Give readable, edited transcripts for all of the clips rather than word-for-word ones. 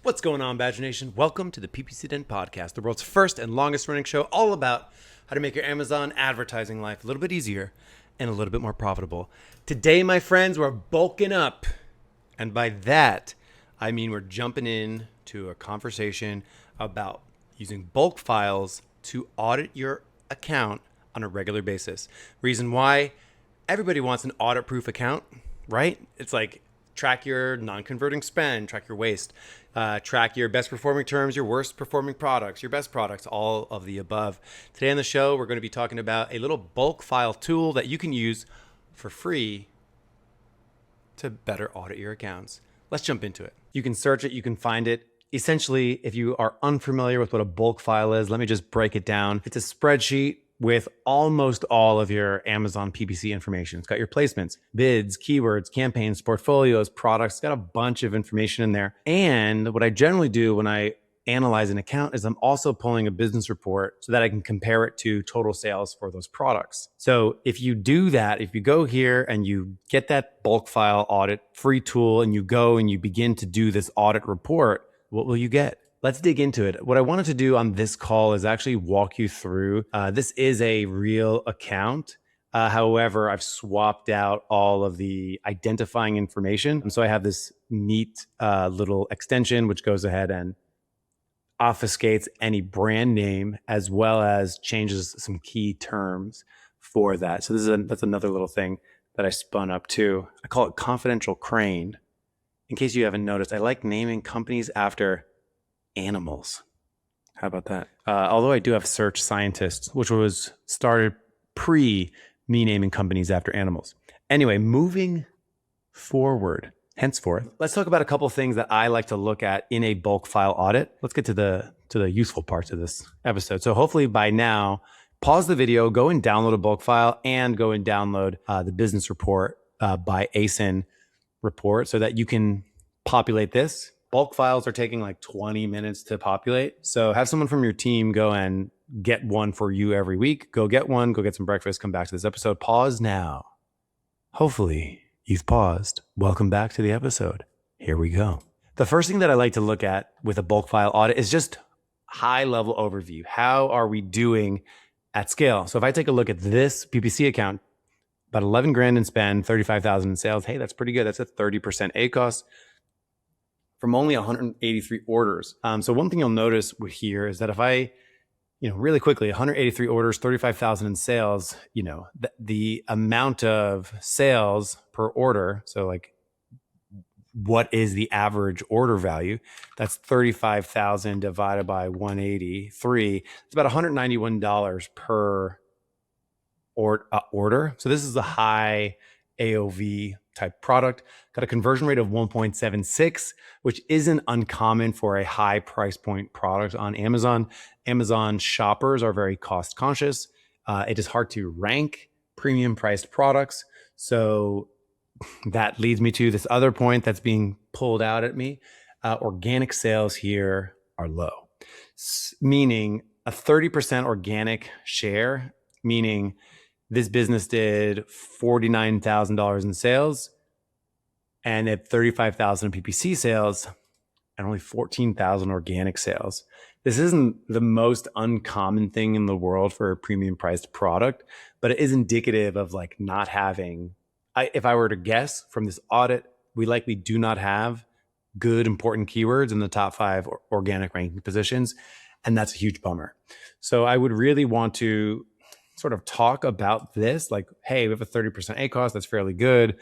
What's going on, Badger Nation? Welcome to the PPC Den podcast, the world's first and longest running show all about how to make your Amazon advertising life a little bit easier and a little bit more profitable. Today, my friends, we're bulking up. And by that, I mean we're jumping in to a conversation about using bulk files to audit your account on a regular basis. Reason why? Everybody wants an audit-proof account, right? It's like track your non-converting spend, track your waste, track your best performing terms, your worst performing products, your best products, all of the above. Today on the show, we're going to be talking about a little bulk file tool that you can use for free to better audit your accounts. Let's jump into it. You can search it, you can find it. Essentially, if you are unfamiliar with what a bulk file is, let me just break it down. It's a spreadsheet with almost all of your Amazon PPC information. It's got your placements, bids, keywords, campaigns, portfolios, products. It's got a bunch of information in there. And what I generally do when I analyze an account is I'm also pulling a business report so that I can compare it to total sales for those products. So if you do that, if you go here and you get that bulk file audit free tool and you go and you begin to do this audit report, what will you get? Let's dig into it. What I wanted to do on this call is actually walk you through. This is a real account. However, I've swapped out all of the identifying information. And so I have this neat little extension which goes ahead and obfuscates any brand name as well as changes some key terms for that. So that's another little thing that I spun up too. I call it Confidential Crane. In case you haven't noticed, I like naming companies after animals. How about that? Although I do have Search Scientists, which was started pre me naming companies after animals. Anyway, moving forward, henceforth, let's talk about a couple of things that I like to look at in a bulk file audit. Let's get to the useful parts of this episode. So hopefully by now, pause the video, go and download a bulk file, and go and download the business report by ASIN report so that you can populate this. Bulk files are taking like 20 minutes to populate. So have someone from your team go and get one for you every week. Go get one, go get some breakfast, come back to this episode. Pause now. Hopefully you've paused. Welcome back to the episode. Here we go. The first thing that I like to look at with a bulk file audit is just high level overview. How are we doing at scale? So if I take a look at this PPC account, about 11 grand in spend, 35,000 in sales. Hey, that's pretty good. That's a 30% ACOS from only 183 orders. So one thing you'll notice here is that if I, really quickly, 183 orders, 35,000 in sales, the amount of sales per order. So like, what is the average order value? That's 35,000 divided by 183. It's about $191 per order. So this is a high AOV type product. Got a conversion rate of 1.76, which isn't uncommon for a high price point product on Amazon. Amazon shoppers are very cost conscious. It is hard to rank premium priced products. So that leads me to this other point that's being pulled out at me. Organic sales here are low, meaning a 30% organic share, meaning this business did $49,000 in sales and at 35,000 PPC sales and only 14,000 organic sales. This isn't the most uncommon thing in the world for a premium priced product, but it is indicative of like not having, if I were to guess from this audit, we likely do not have good important keywords in the top 5 organic ranking positions. And that's a huge bummer. So I would really want to sort of talk about this, like, hey, we have a 30% ACOS, that's fairly good.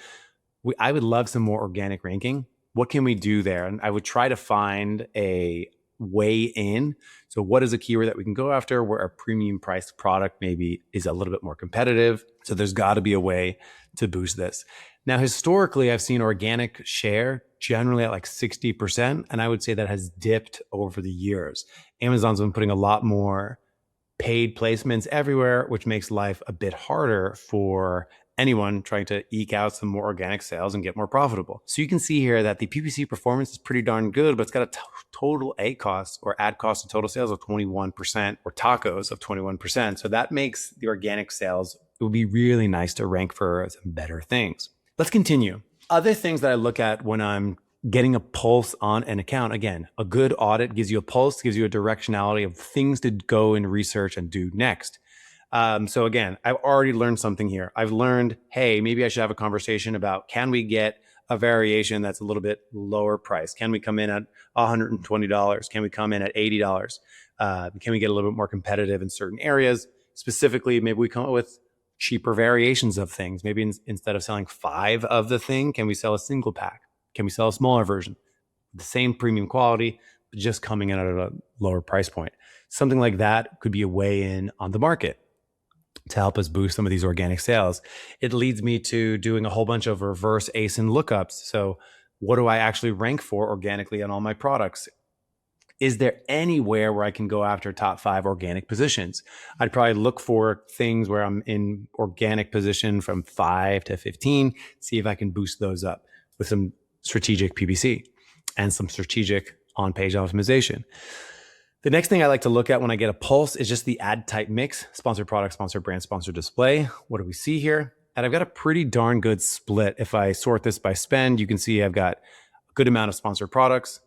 I would love some more organic ranking. What can we do there? And I would try to find a way in. So what is a keyword that we can go after where a premium priced product maybe is a little bit more competitive? So there's got to be a way to boost this. Now, historically, I've seen organic share generally at like 60%, and I would say that has dipped over the years. Amazon's been putting a lot more paid placements everywhere, which makes life a bit harder for anyone trying to eke out some more organic sales and get more profitable. So you can see here that the PPC performance is pretty darn good, but it's got a total ACOS or ad cost to total sales of 21% or tacos of 21%. So that makes the organic sales, it would be really nice to rank for some better things. Let's continue. Other things that I look at when I'm getting a pulse on an account. Again, a good audit gives you a pulse, gives you a directionality of things to go and research and do next. So again, I've already learned something here. I've learned, hey, maybe I should have a conversation about, can we get a variation that's a little bit lower price? Can we come in at $120? Can we come in at $80? Can we get a little bit more competitive in certain areas? Specifically, maybe we come up with cheaper variations of things. Maybe instead of selling 5 of the thing, can we sell a single pack? Can we sell a smaller version? The same premium quality, but just coming in at a lower price point. Something like that could be a way in on the market to help us boost some of these organic sales. It leads me to doing a whole bunch of reverse ASIN lookups. So what do I actually rank for organically on all my products? Is there anywhere where I can go after top 5 organic positions? I'd probably look for things where I'm in organic position from 5 to 15, see if I can boost those up with some strategic PPC and some strategic on-page optimization. The next thing I like to look at when I get a pulse is just the ad type mix: sponsored product, sponsored brand, sponsored display. What do we see here? And I've got a pretty darn good split. If I sort this by spend, you can see I've got a good amount of sponsored products,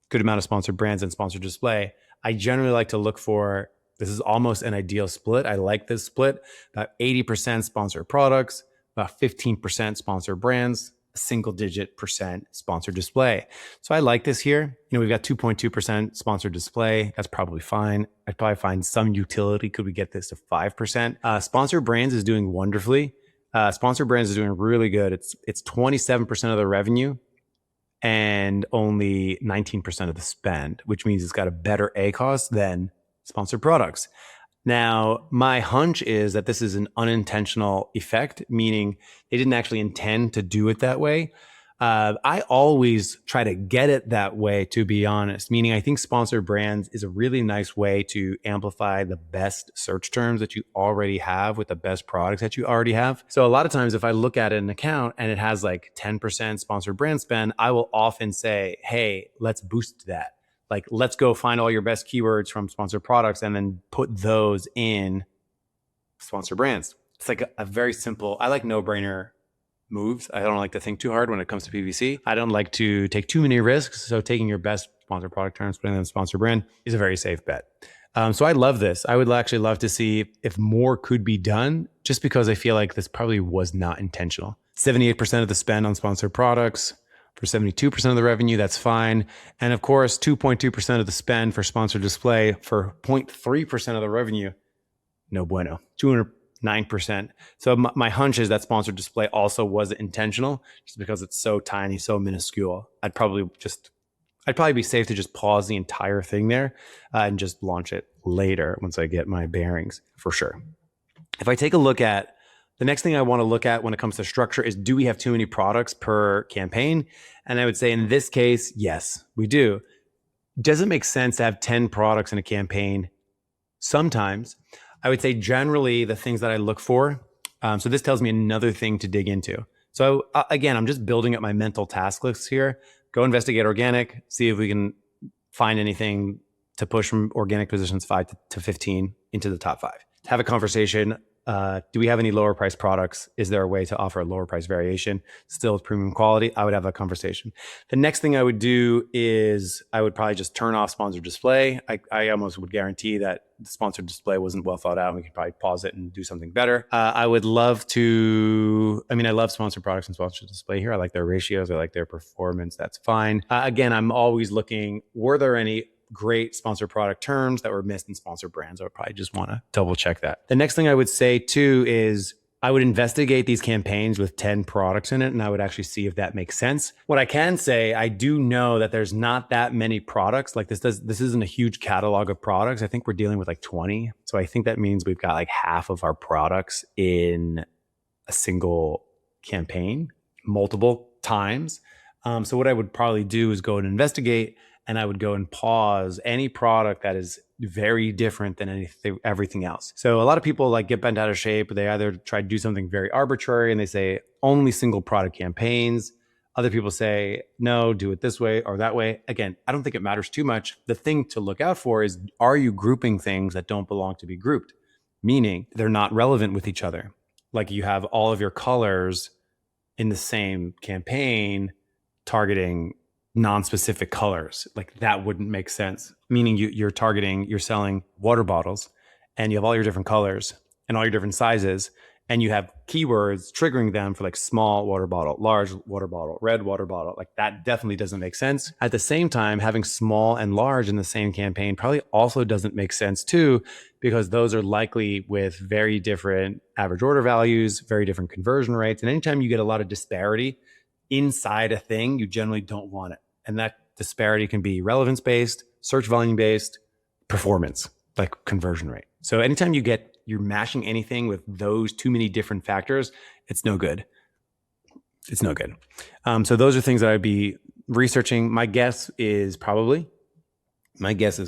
good amount of sponsored brands, and sponsored display. I generally like to look for, this is almost an ideal split. I like this split, about 80% sponsored products, about 15% sponsored brands, a single-digit percent sponsored display. So I like this here. We've got 2.2% sponsored display. That's probably fine. I'd probably find some utility. Could we get this to 5%? Sponsored brands is doing wonderfully. Sponsored brands is doing really good. It's 27% of the revenue and only 19% of the spend, which means it's got a better ACoS than sponsored products. Now, my hunch is that this is an unintentional effect, meaning they didn't actually intend to do it that way. I always try to get it that way, to be honest, meaning I think sponsored brands is a really nice way to amplify the best search terms that you already have with the best products that you already have. So a lot of times if I look at an account and it has like 10% sponsored brand spend, I will often say, hey, let's boost that. Like, let's go find all your best keywords from sponsored products and then put those in sponsored brands. It's like a very simple, I like no-brainer moves. I don't like to think too hard when it comes to PPC. I don't like to take too many risks. So taking your best sponsored product terms, putting them in sponsored brand is a very safe bet. So I love this. I would actually love to see if more could be done, just because I feel like this probably was not intentional. 78% of the spend on sponsored products for 72% of the revenue, that's fine. And of course, 2.2% of the spend for sponsored display for 0.3% of the revenue, no bueno. 209%. So my hunch is that sponsored display also wasn't intentional, just because it's so tiny, so minuscule. I'd probably be safe to just pause the entire thing there and just launch it later once I get my bearings, for sure. If I take a look at the next thing I want to look at when it comes to structure is, do we have too many products per campaign? And I would say in this case, yes, we do. Does it make sense to have 10 products in a campaign? Sometimes. I would say generally the things that I look for. So this tells me another thing to dig into. So again, I'm just building up my mental task list here. Go investigate organic, see if we can find anything to push from organic positions 5 to 15 into the top 5. Have a conversation. Do we have any lower price products? Is there a way to offer a lower price variation still with premium quality? I would have a conversation. The next thing I would do is I would probably just turn off sponsored display. I almost would guarantee that the sponsored display wasn't well thought out. We could probably pause it and do something better. I love sponsored products and sponsored display here. I like their ratios. I like their performance. That's fine. Again, I'm always looking, were there any great sponsored product terms that were missed in sponsored brands? I would probably just want to double check that. The next thing I would say too is I would investigate these campaigns with 10 products in it, and I would actually see if that makes sense. What I can say, I do know that there's not that many products. Like this isn't a huge catalog of products. I think we're dealing with like 20. So I think that means we've got like half of our products in a single campaign multiple times. So what I would probably do is go and investigate, and I would go and pause any product that is very different than everything else. So a lot of people like get bent out of shape. They either try to do something very arbitrary and they say only single product campaigns. Other people say, no, do it this way or that way. Again, I don't think it matters too much. The thing to look out for is, are you grouping things that don't belong to be grouped? Meaning they're not relevant with each other. Like you have all of your colors in the same campaign targeting non-specific colors. Like that wouldn't make sense. Meaning you're selling water bottles and you have all your different colors and all your different sizes, and you have keywords triggering them for like small water bottle, large water bottle, red water bottle. Like that definitely doesn't make sense. At the same time, having small and large in the same campaign probably also doesn't make sense too, because those are likely with very different average order values, very different conversion rates. And anytime you get a lot of disparity inside a thing, you generally don't want it. And that disparity can be relevance based, search volume based, performance, like conversion rate. So anytime you're mashing anything with those too many different factors, it's no good. It's no good. So those are things that I'd be researching. My guess is probably that's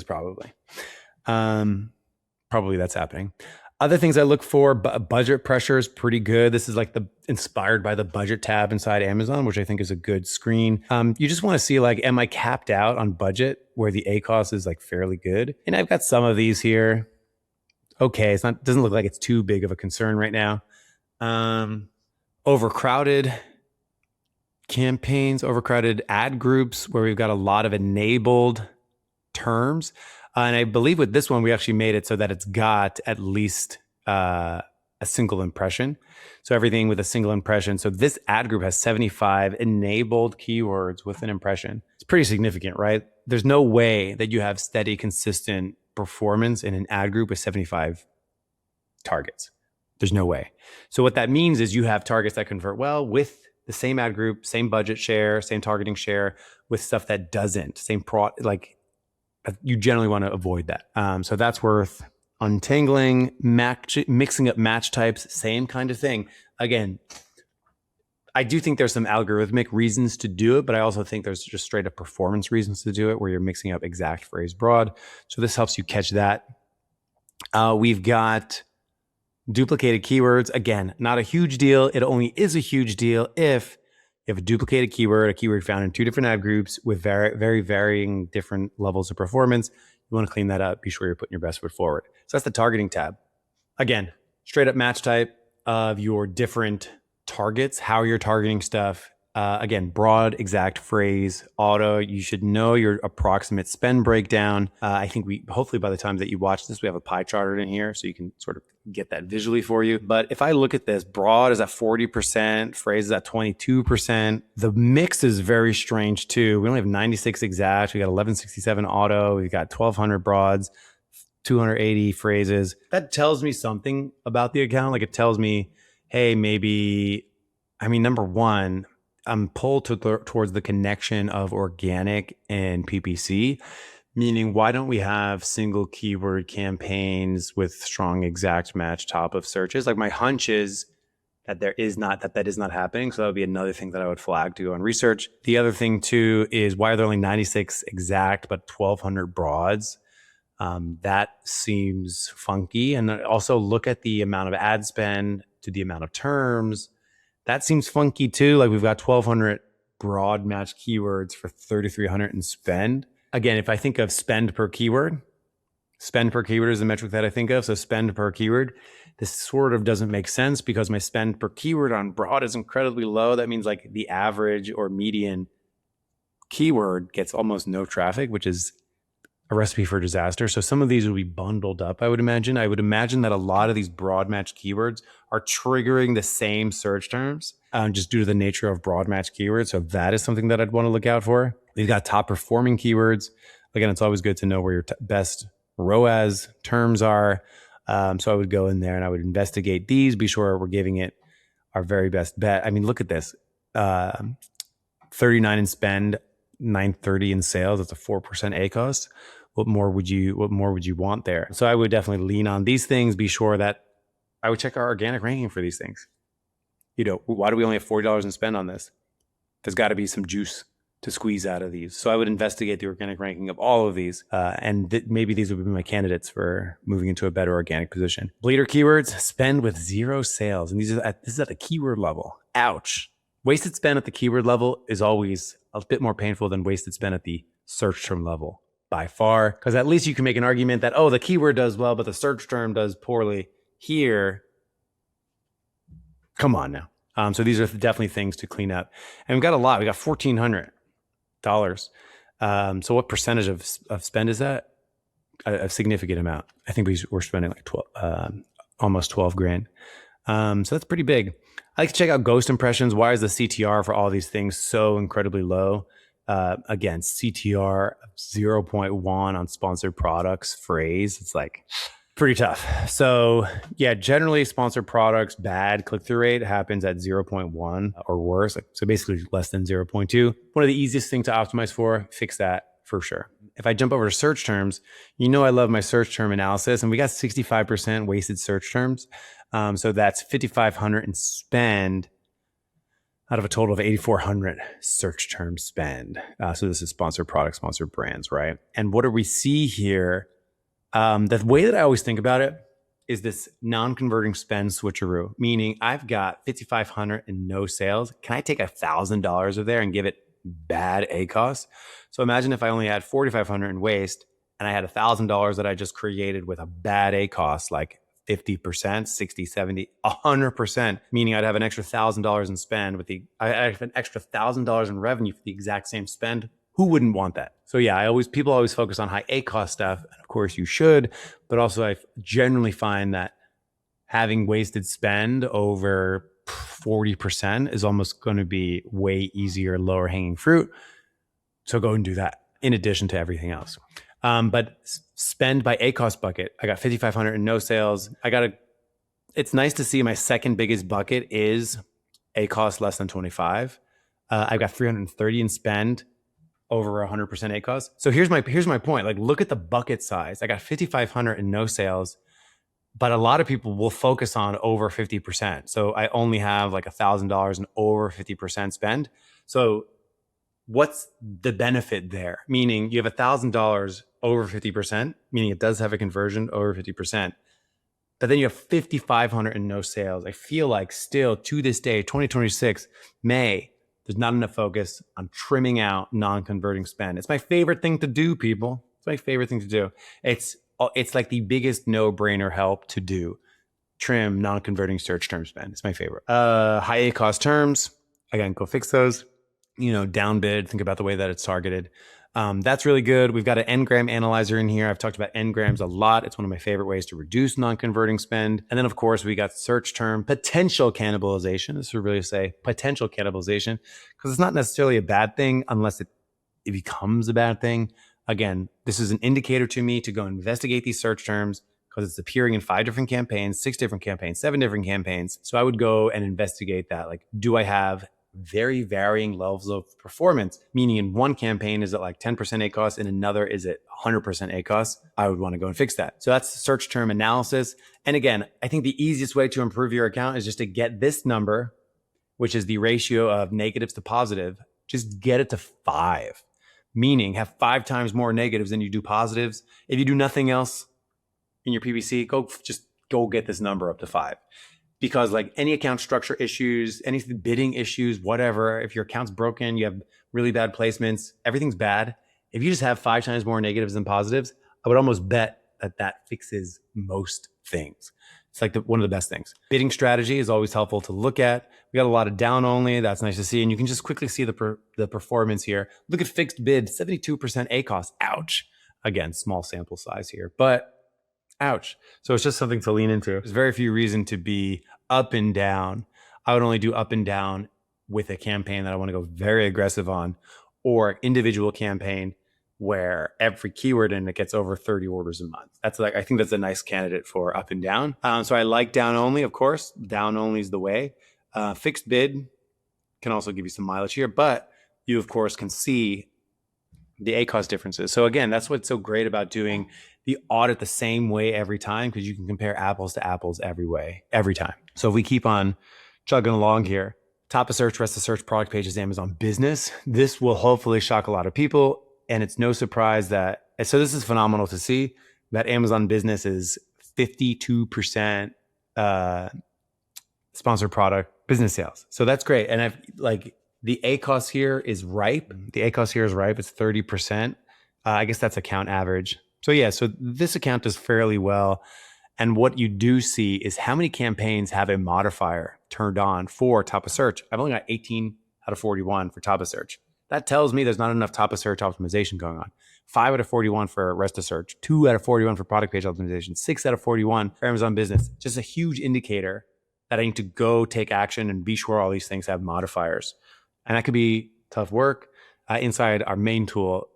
happening. Other things I look for, budget pressure is pretty good. This is like inspired by the budget tab inside Amazon, which I think is a good screen. You just want to see like, am I capped out on budget where the ACoS is like fairly good? And I've got some of these here. Okay, doesn't look like it's too big of a concern right now. Overcrowded campaigns, overcrowded ad groups where we've got a lot of enabled terms. And I believe with this one, we actually made it so that it's got at least a single impression. So everything with a single impression. So this ad group has 75 enabled keywords with an impression. It's pretty significant, right? There's no way that you have steady, consistent performance in an ad group with 75 targets. There's no way. So what that means is you have targets that convert well with the same ad group, same budget share, same targeting share, with stuff that doesn't, you generally want to avoid that. So that's worth untangling. Mixing up match types, same kind of thing. Again, I do think there's some algorithmic reasons to do it, but I also think there's just straight up performance reasons to do it where you're mixing up exact, phrase, broad. So this helps you catch that. We've got duplicated keywords. Again, not a huge deal. It only is a huge deal if you have a duplicated keyword, a keyword found in two different ad groups with very, very varying different levels of performance. You want to clean that up. Be sure you're putting your best foot forward. So that's the targeting tab. Again, straight up match type of your different targets, how you're targeting stuff. Again, broad, exact, phrase, auto. You should know your approximate spend breakdown. I think hopefully by the time that you watch this, we have a pie chart in here so you can sort of get that visually for you. But if I look at this, broad is at 40%, phrase is at 22%. The mix is very strange too. We only have 96 exact. We got 1167 auto. We've got 1200 broads, 280 phrases. That tells me something about the account. Like it tells me, hey, number one, I'm pulled towards the connection of organic and PPC, meaning why don't we have single keyword campaigns with strong exact match top of searches? Like my hunch is that that is not happening. So that would be another thing that I would flag to go and research. The other thing too is why are there only 96 exact but 1200 broads? That seems funky. And also look at the amount of ad spend to the amount of terms. That seems funky too. Like we've got 1200 broad match keywords for 3300 in spend. Again, if I think of spend per keyword is the metric that I think of. So spend per keyword, this sort of doesn't make sense because my spend per keyword on broad is incredibly low. That means like the average or median keyword gets almost no traffic, which is a recipe for disaster. So some of these will be bundled up, I would imagine. I would imagine that a lot of these broad match keywords are triggering the same search terms just due to the nature of broad match keywords. So that is something that I'd want to look out for. We've got top performing keywords. Again, it's always good to know where your best ROAS terms are. So I would go in there and I would investigate these, be sure we're giving it our very best bet. I mean, look at this, 39 in spend, 930 in sales. That's a 4% ACoS. What more would you want there? So I would definitely lean on these things. Be sure that I would check our organic ranking for these things. Why do we only have $40 in spend on this? There's got to be some juice to squeeze out of these. So I would investigate the organic ranking of all of these. Maybe these would be my candidates for moving into a better organic position. Bleeder keywords, spend with 0 sales. And this is at the keyword level. Ouch. Wasted spend at the keyword level is always a bit more painful than wasted spend at the search term level by far. Because at least you can make an argument that, the keyword does well, but the search term does poorly. Here, come on now. So these are definitely things to clean up. And we've got a lot. We got 1,400. So what percentage of spend is that? A significant amount. I think we're spending like 12, almost 12 grand. So that's pretty big. I like to check out ghost impressions. Why is the CTR for all these things so incredibly low? Again, CTR 0.1 on sponsored products phrase. It's like pretty tough. So yeah, generally sponsored products, bad click-through rate happens at 0.1 or worse. So basically less than 0.2. One of the easiest things to optimize for, fix that for sure. If I jump over to search terms, you know I love my search term analysis, and we got 65% wasted search terms. So that's 5,500 in spend out of a total of 8,400 search term spend. So this is sponsored products, sponsored brands, right? And what do we see here? The way that I always think about it is this non-converting spend switcheroo, meaning I've got 5,500 and no sales. Can I take $1,000 of there and give it bad ACOS? So imagine if I only had 4,500 in waste and I had $1,000 that I just created with a bad ACOS, like 50%, 60, 70, 100%, meaning I'd have an extra $1,000 in spend I have an extra $1,000 in revenue for the exact same spend. Who wouldn't want that? So yeah, people always focus on high ACOS stuff. And of course you should, but also I generally find that having wasted spend over 40% is almost going to be way easier, lower hanging fruit. So go and do that in addition to everything else. But spend by ACOS bucket, I got 5,500 and no sales. It's nice to see my second biggest bucket is ACOS less than 25. I've got 330 in spend over 100% ACOS. So here's my point. Like, look at the bucket size. I got 5,500 and no sales, but a lot of people will focus on over 50%. So I only have like $1,000 in over 50% spend. So what's the benefit there? Meaning you have $1,000 over 50%, meaning it does have a conversion over 50%. But then you have 5,500 and no sales. I feel like still to this day, 2026, May, there's not enough focus on trimming out non-converting spend. It's my favorite thing to do, people. It's my favorite thing to do. It's like the biggest no-brainer help to do. Trim non-converting search term spend. It's my favorite. High ACOS terms. Again, go fix those. Down bid. Think about the way that it's targeted. That's really good. We've got an ngram analyzer in here. I've talked about ngrams a lot. It's one of my favorite ways to reduce non-converting spend. And then, of course, we got search term potential cannibalization. This would really say potential cannibalization because it's not necessarily a bad thing unless it becomes a bad thing. Again, this is an indicator to me to go investigate these search terms because it's appearing in 5 different campaigns, 6 different campaigns, 7 different campaigns. So I would go and investigate that. Like, do I have very varying levels of performance, meaning in one campaign is it like 10% ACOS, in another is it 100% ACOS? I would want to go and fix that. So that's search term analysis. And again, I think the easiest way to improve your account is just to get this number, which is the ratio of negatives to positive, just get it to 5, meaning have 5 times more negatives than you do positives. If you do nothing else in your PPC, go get this number up to 5. Because like any account structure issues, any bidding issues, whatever, if your account's broken, you have really bad placements, everything's bad. If you just have 5 times more negatives than positives, I would almost bet that fixes most things. It's like one of the best things. Bidding strategy is always helpful to look at. We got a lot of down only. That's nice to see. And you can just quickly see the performance here. Look at fixed bid, 72% ACOS. Ouch. Again, small sample size here, but ouch. So it's just something to lean into. There's very few reason to be up and down. I would only do up and down with a campaign that I want to go very aggressive on, or individual campaign where every keyword in it gets over 30 orders a month. I think that's a nice candidate for up and down. So I like down only, of course. Down only is the way. Fixed bid can also give you some mileage here, but you of course can see the ACOS differences. So again, that's what's so great about doing the audit the same way every time, because you can compare apples to apples every time. So if we keep on chugging along here, top of search, rest of search, product pages, Amazon business, this will hopefully shock a lot of people. And it's no surprise so this is phenomenal to see that Amazon business is 52% sponsored product business sales. So that's great. And the ACOS here is ripe. The ACOS here is ripe. It's 30%. I guess that's account average. So yeah, so this account does fairly well. And what you do see is how many campaigns have a modifier turned on for top of search. I've only got 18 out of 41 for top of search. That tells me there's not enough top of search optimization going on. 5 out of 41 for rest of search, 2 out of 41 for product page optimization, 6 out of 41 for Amazon business. Just a huge indicator that I need to go take action and be sure all these things have modifiers. And that could be tough work. Inside our main tool,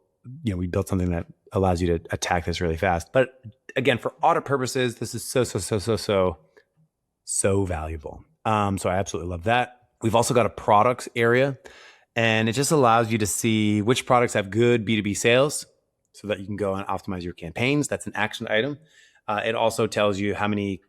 we built something that allows you to attack this really fast. But again, for audit purposes, this is so valuable. So I absolutely love that. We've also got a products area, and it just allows you to see which products have good B2B sales so that you can go and optimize your campaigns. That's an action item. It also tells you how many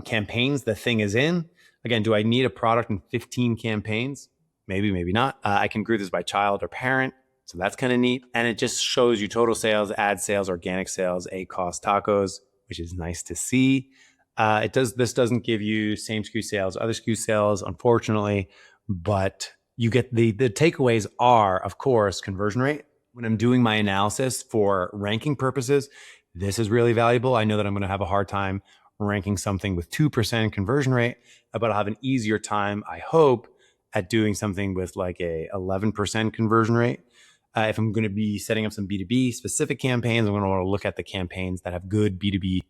campaigns the thing is in. Again, do I need a product in 15 campaigns? Maybe, maybe not. I can group this by child or parent. So that's kind of neat. And it just shows you total sales, ad sales, organic sales, cost tacos, which is nice to see. This doesn't give you same SKU sales, other SKU sales, unfortunately, but you get the takeaways are, of course, conversion rate. When I'm doing my analysis for ranking purposes, this is really valuable. I know that I'm going to have a hard time ranking something with 2% conversion rate, but I'll have an easier time, I hope, at doing something with like a 11% conversion rate. If I'm going to be setting up some B2B specific campaigns, I'm going to want to look at the campaigns that have good B2B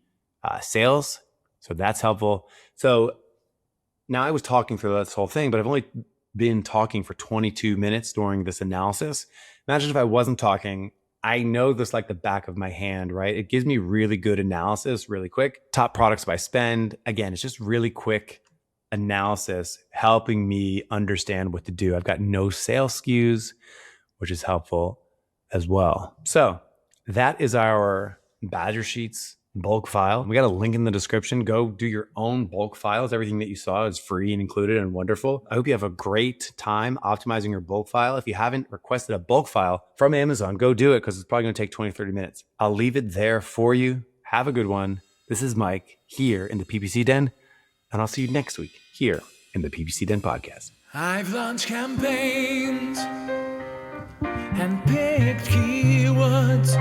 sales. So that's helpful. So now I was talking through this whole thing, but I've only been talking for 22 minutes during this analysis. Imagine if I wasn't talking. I know this like the back of my hand, right? It gives me really good analysis really quick. Top products by spend. Again, it's just really quick analysis helping me understand what to do. I've got no sales SKUs, which is helpful as well. So that is our Badger Sheets bulk file. We got a link in the description. Go do your own bulk files. Everything that you saw is free and included and wonderful. I hope you have a great time optimizing your bulk file. If you haven't requested a bulk file from Amazon, go do it because it's probably going to take 20, 30 minutes. I'll leave it there for you. Have a good one. This is Mike here in the PPC Den, and I'll see you next week here in the PPC Den podcast. I've launched campaigns and picked keywords.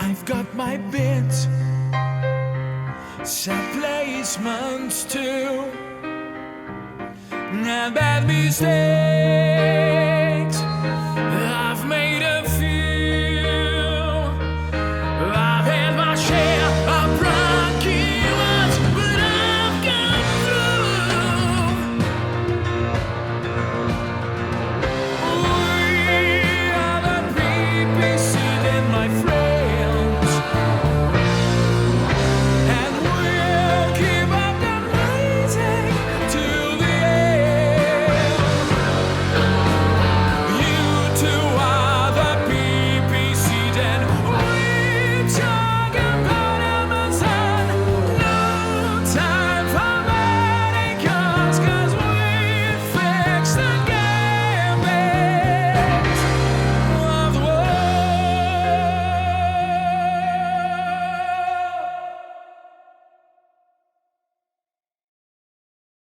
I've got my bids, set placements too, and bad mistakes.